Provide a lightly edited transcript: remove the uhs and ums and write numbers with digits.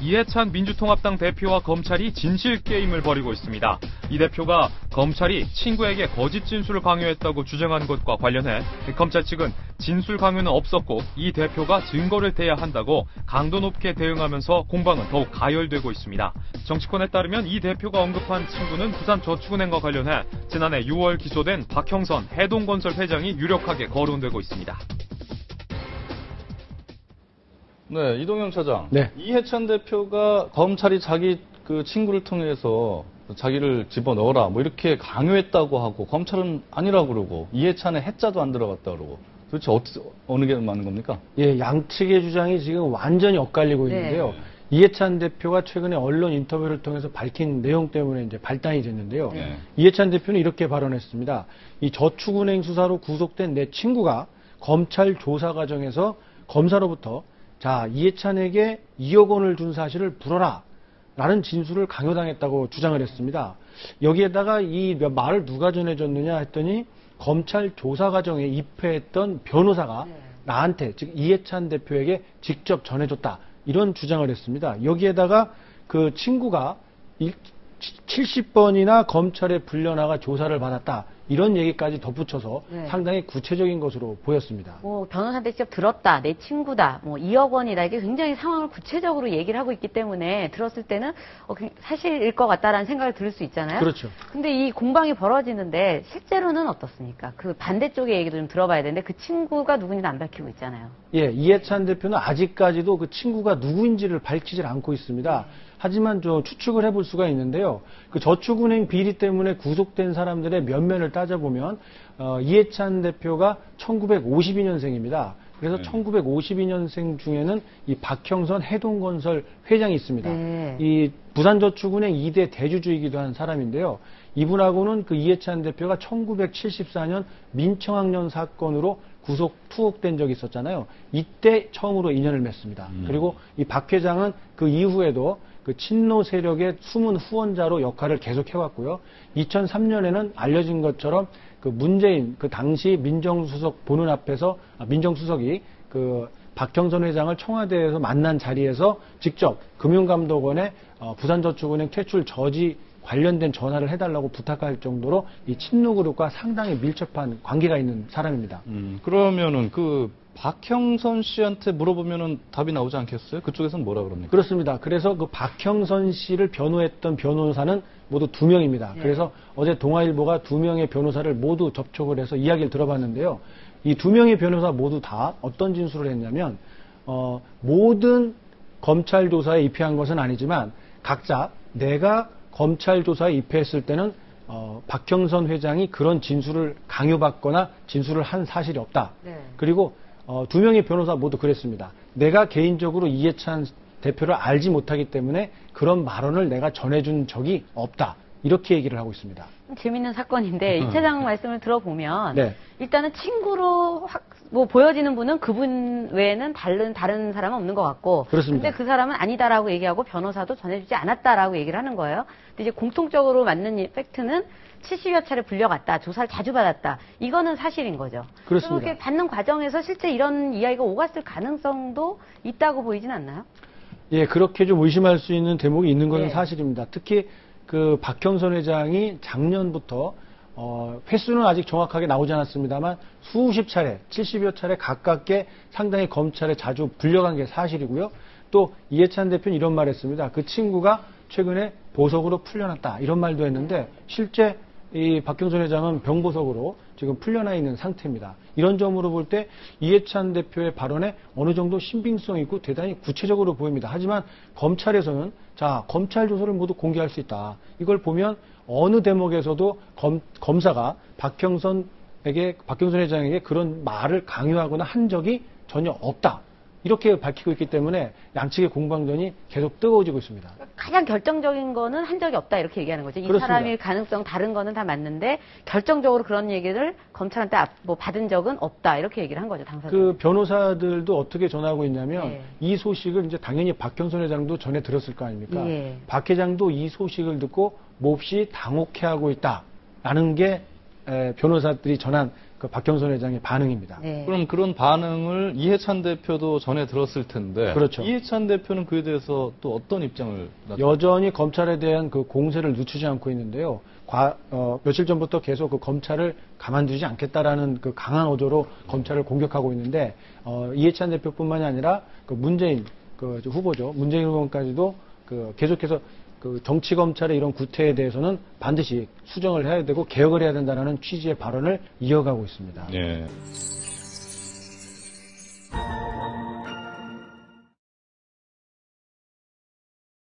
이해찬 민주통합당 대표와 검찰이 진실 게임을 벌이고 있습니다. 이 대표가 검찰이 친구에게 거짓 진술을 강요했다고 주장한 것과 관련해 검찰 측은 진술 강요는 없었고 이 대표가 증거를 대야 한다고 강도 높게 대응하면서 공방은 더욱 가열되고 있습니다. 정치권에 따르면 이 대표가 언급한 친구는 부산저축은행과 관련해 지난해 6월 기소된 박형선 해동건설 회장이 유력하게 거론되고 있습니다. 네, 이동영 차장. 네. 이해찬 대표가 검찰이 자기 그 친구를 통해서 자기를 집어넣어라 뭐 이렇게 강요했다고 하고 검찰은 아니라고 그러고 이해찬의 해자도 안 들어갔다 그러고 도대체 어느 게 맞는 겁니까? 예, 양측의 주장이 지금 완전히 엇갈리고 있는데요. 이해찬 대표가 최근에 언론 인터뷰를 통해서 밝힌 내용 때문에 이제 발단이 됐는데요. 이해찬 대표는 이렇게 발언했습니다. 이 저축은행 수사로 구속된 내 친구가 검찰 조사 과정에서 검사로부터 자, 이해찬에게 2억 원을 준 사실을 불어라 라는 진술을 강요당했다고 주장을 했습니다. 여기에다가 이 말을 누가 전해줬느냐 했더니 검찰 조사 과정에 입회했던 변호사가 나한테, 즉 이해찬 대표에게 직접 전해줬다. 이런 주장을 했습니다. 여기에다가 그 친구가 70번이나 검찰에 불려나가 조사를 받았다. 이런 얘기까지 덧붙여서 상당히 구체적인 것으로 보였습니다. 뭐 변호사한테 직접 들었다, 내 친구다, 뭐 2억 원이다. 이게 굉장히 상황을 구체적으로 얘기를 하고 있기 때문에 들었을 때는 사실일 것 같다라는 생각을 들을 수 있잖아요. 그렇죠. 근데 이 공방이 벌어지는데 실제로는 어떻습니까? 그 반대쪽의 얘기도 좀 들어봐야 되는데 그 친구가 누군지는 안 밝히고 있잖아요. 예, 이해찬 대표는 아직까지도 그 친구가 누구인지를 밝히질 않고 있습니다. 하지만 추측을 해볼 수가 있는데요. 그 저축은행 비리 때문에 구속된 사람들의 면면을 따져보면 이해찬 대표가 1952년생입니다. 그래서 1952년생 중에는 이 박형선 해동건설 회장이 있습니다. 이 부산저축은행 2대 대주주이기도 한 사람인데요. 이분하고는 그 이해찬 대표가 1974년 민청학년 사건으로 구속 투옥된 적이 있었잖아요. 이때 처음으로 인연을 맺습니다. 그리고 이 박 회장은 그 이후에도 그 친노 세력의 숨은 후원자로 역할을 계속해왔고요. 2003년에는 알려진 것처럼 그 문재인 그 당시 민정수석 보는 앞에서 민정수석이 그 박형선 회장을 청와대에서 만난 자리에서 직접 금융감독원에 부산저축은행 퇴출 저지 관련된 전화를 해달라고 부탁할 정도로 이 친노 그룹과 상당히 밀접한 관계가 있는 사람입니다. 그러면은 그 박형선 씨한테 물어보면은 답이 나오지 않겠어요? 그쪽에서는 뭐라 그럽니까? 그렇습니다. 그래서 그 박형선 씨를 변호했던 변호사는 모두 2명입니다. 그래서 어제 동아일보가 2명의 변호사를 모두 접촉을 해서 이야기를 들어봤는데요. 이 2명의 변호사 모두 다 어떤 진술을 했냐면 모든 검찰 조사에 입회한 것은 아니지만 각자 내가 검찰 조사에 입회했을 때는 박형선 회장이 그런 진술을 강요받거나 진술을 한 사실이 없다. 그리고 2명의 변호사 모두 그랬습니다. 내가 개인적으로 이해찬 대표를 알지 못하기 때문에 그런 발언을 내가 전해준 적이 없다. 이렇게 얘기를 하고 있습니다. 재밌는 사건인데 이 차장 말씀을 들어보면 일단은 친구로 뭐 보여지는 분은 그분 외에는 다른 사람은 없는 것 같고, 그렇습니다. 근데 그 사람은 아니다라고 얘기하고 변호사도 전해주지 않았다라고 얘기를 하는 거예요. 근데 이제 공통적으로 맞는 팩트는 70여 차례 불려갔다, 조사를 자주 받았다. 이거는 사실인 거죠. 그렇습니다. 그렇게 받는 과정에서 실제 이런 이야기가 오갔을 가능성도 있다고 보이진 않나요? 예, 그렇게 좀 의심할 수 있는 대목이 있는 것은 사실입니다. 특히 그 박형선 회장이 작년부터 횟수는 아직 정확하게 나오지 않았습니다만 수십 차례, 70여 차례 가깝게 상당히 검찰에 자주 불려간 게 사실이고요. 또 이해찬 대표는 이런 말 했습니다. 그 친구가 최근에 보석으로 풀려났다. 이런 말도 했는데 실제 이 박형선 회장은 병보석으로 지금 풀려나 있는 상태입니다. 이런 점으로 볼 때 이해찬 대표의 발언에 어느 정도 신빙성이 있고 대단히 구체적으로 보입니다. 하지만 검찰에서는 자, 검찰 조서를 모두 공개할 수 있다. 이걸 보면 어느 대목에서도 검사가 박형선 회장에게 그런 말을 강요하거나 한 적이 전혀 없다. 이렇게 밝히고 있기 때문에 양측의 공방전이 계속 뜨거워지고 있습니다. 가장 결정적인 거는 한 적이 없다 이렇게 얘기하는 거죠. 이 그렇습니다. 사람일 가능성 다른 거는 다 맞는데 결정적으로 그런 얘기를 검찰한테 받은 적은 없다 이렇게 얘기를 한 거죠. 당사자. 그 변호사들도 어떻게 전하고 있냐면 이 소식을 이제 당연히 박형선 회장도 전해 들었을 거 아닙니까? 박 회장도 이 소식을 듣고 몹시 당혹해하고 있다라는 게 변호사들이 전한 그 박경선 회장의 반응입니다. 네. 그럼 그런 반응을 이해찬 대표도 전에 들었을 텐데 그렇죠. 이해찬 대표는 그에 대해서 또 어떤 입장을 여전히 검찰에 대한 그 공세를 늦추지 않고 있는데요. 며칠 전부터 계속 그 검찰을 가만두지 않겠다라는 그 강한 어조로 검찰을 공격하고 있는데 이해찬 대표뿐만이 아니라 그 문재인 그 후보죠. 문재인 후보까지도 그 계속해서 그 정치 검찰의 이런 구태에 대해서는 반드시 수정을 해야 되고 개혁을 해야 된다는 취지의 발언을 이어가고 있습니다. 예.